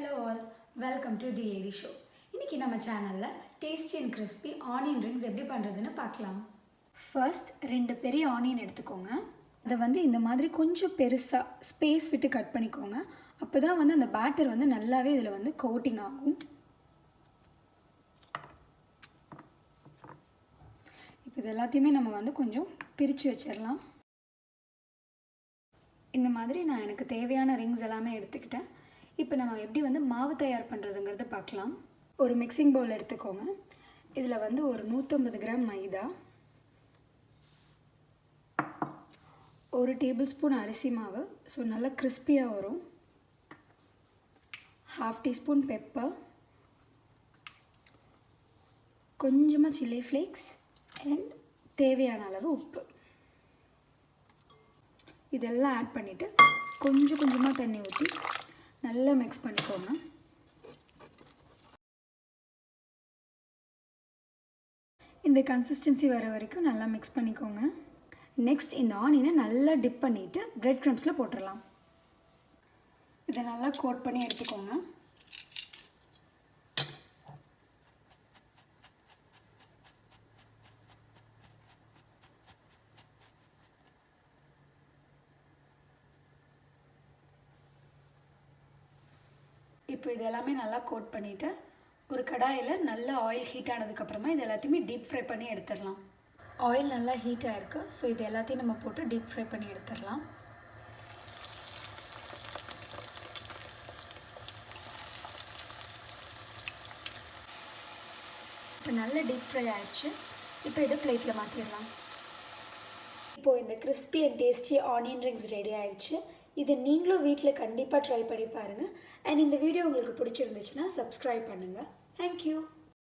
Hello all, welcome to DAD show. இன்னைக்கு நம்ம சேனல்ல tasty and crispy onion rings எப்படி பண்றதுன்னு பார்க்கலாம். First ரெண்டு பெரிய ஆனியன் எடுத்துக்கோங்க. அதை இந்த மாதிரி கொஞ்சம் பெருசா ஸ்பேஸ் விட்டு கட் பண்ணிக்கோங்க. அப்பதான் அந்த பேட்டர் நல்லாவே இதுல கோட்டிங் ஆகும். இப்போ இது எல்லாத்தையுமே நம்ம கொஞ்சம் பிரிச்சு வச்சிரலாம். இந்த மாதிரி நான் எனக்கு தேவையான ரிங்ஸ் எல்லாமே எடுத்துக்கிட்டேன். இப்போ நம்ம எப்படி மாவு தயார் பண்ணுறதுங்கிறத பார்க்கலாம். ஒரு மிக்சிங் பவுல் எடுத்துக்கோங்க. இதில் ஒரு 150 கிராம் மைதா, 1 டேபிள் ஸ்பூன் அரிசி மாவு, ஸோ நல்லா கிறிஸ்பியாக வரும், 1/2 டீஸ்பூன் பெப்பர், கொஞ்சமாக சில்லி ஃப்ளேக்ஸ் அண்ட் தேவையான அளவு உப்பு. இதெல்லாம் ஆட் பண்ணிவிட்டு கொஞ்சமாக தண்ணி ஊற்றி நல்லா மிக்ஸ் பண்ணிக்கோங்க. இந்த கன்சிஸ்டன்சி வர வரைக்கும் நல்லா மிக்ஸ் பண்ணிக்கோங்க. நெக்ஸ்ட் இந்த ஆனியனை நல்லா டிப் பண்ணிவிட்டு பிரெட் க்ரம்ஸில் போட்டுடலாம். இதை நல்லா கோட் பண்ணி எடுத்துக்கோங்க. இப்போ இது எல்லாமே நல்லா கோட் பண்ணிவிட்டு ஒரு கடாயில் நல்லா ஆயில் ஹீட் ஆனதுக்கப்புறமா இது எல்லாத்தையுமே டீப் ஃப்ரை பண்ணி எடுத்துடலாம். ஆயில் நல்லா ஹீட் ஆகிருக்கு, ஸோ இது எல்லாத்தையும் நம்ம போட்டு டீப் ஃப்ரை பண்ணி எடுத்துடலாம். இப்போ நல்லா டீப் ஃப்ரை ஆகிடுச்சு. இப்போ இதை பிளேட்டில் மாற்றிடலாம். இப்போது இந்த crispy and tasty onion rings ready ஆயிடுச்சு. இதை நீங்களும் வீட்டில் கண்டிப்பாக ட்ரை பண்ணி பாருங்கள். அண்ட் இந்த வீடியோ உங்களுக்கு பிடிச்சிருந்துச்சுன்னா சப்ஸ்கிரைப் பண்ணுங்கள். தேங்க்யூ.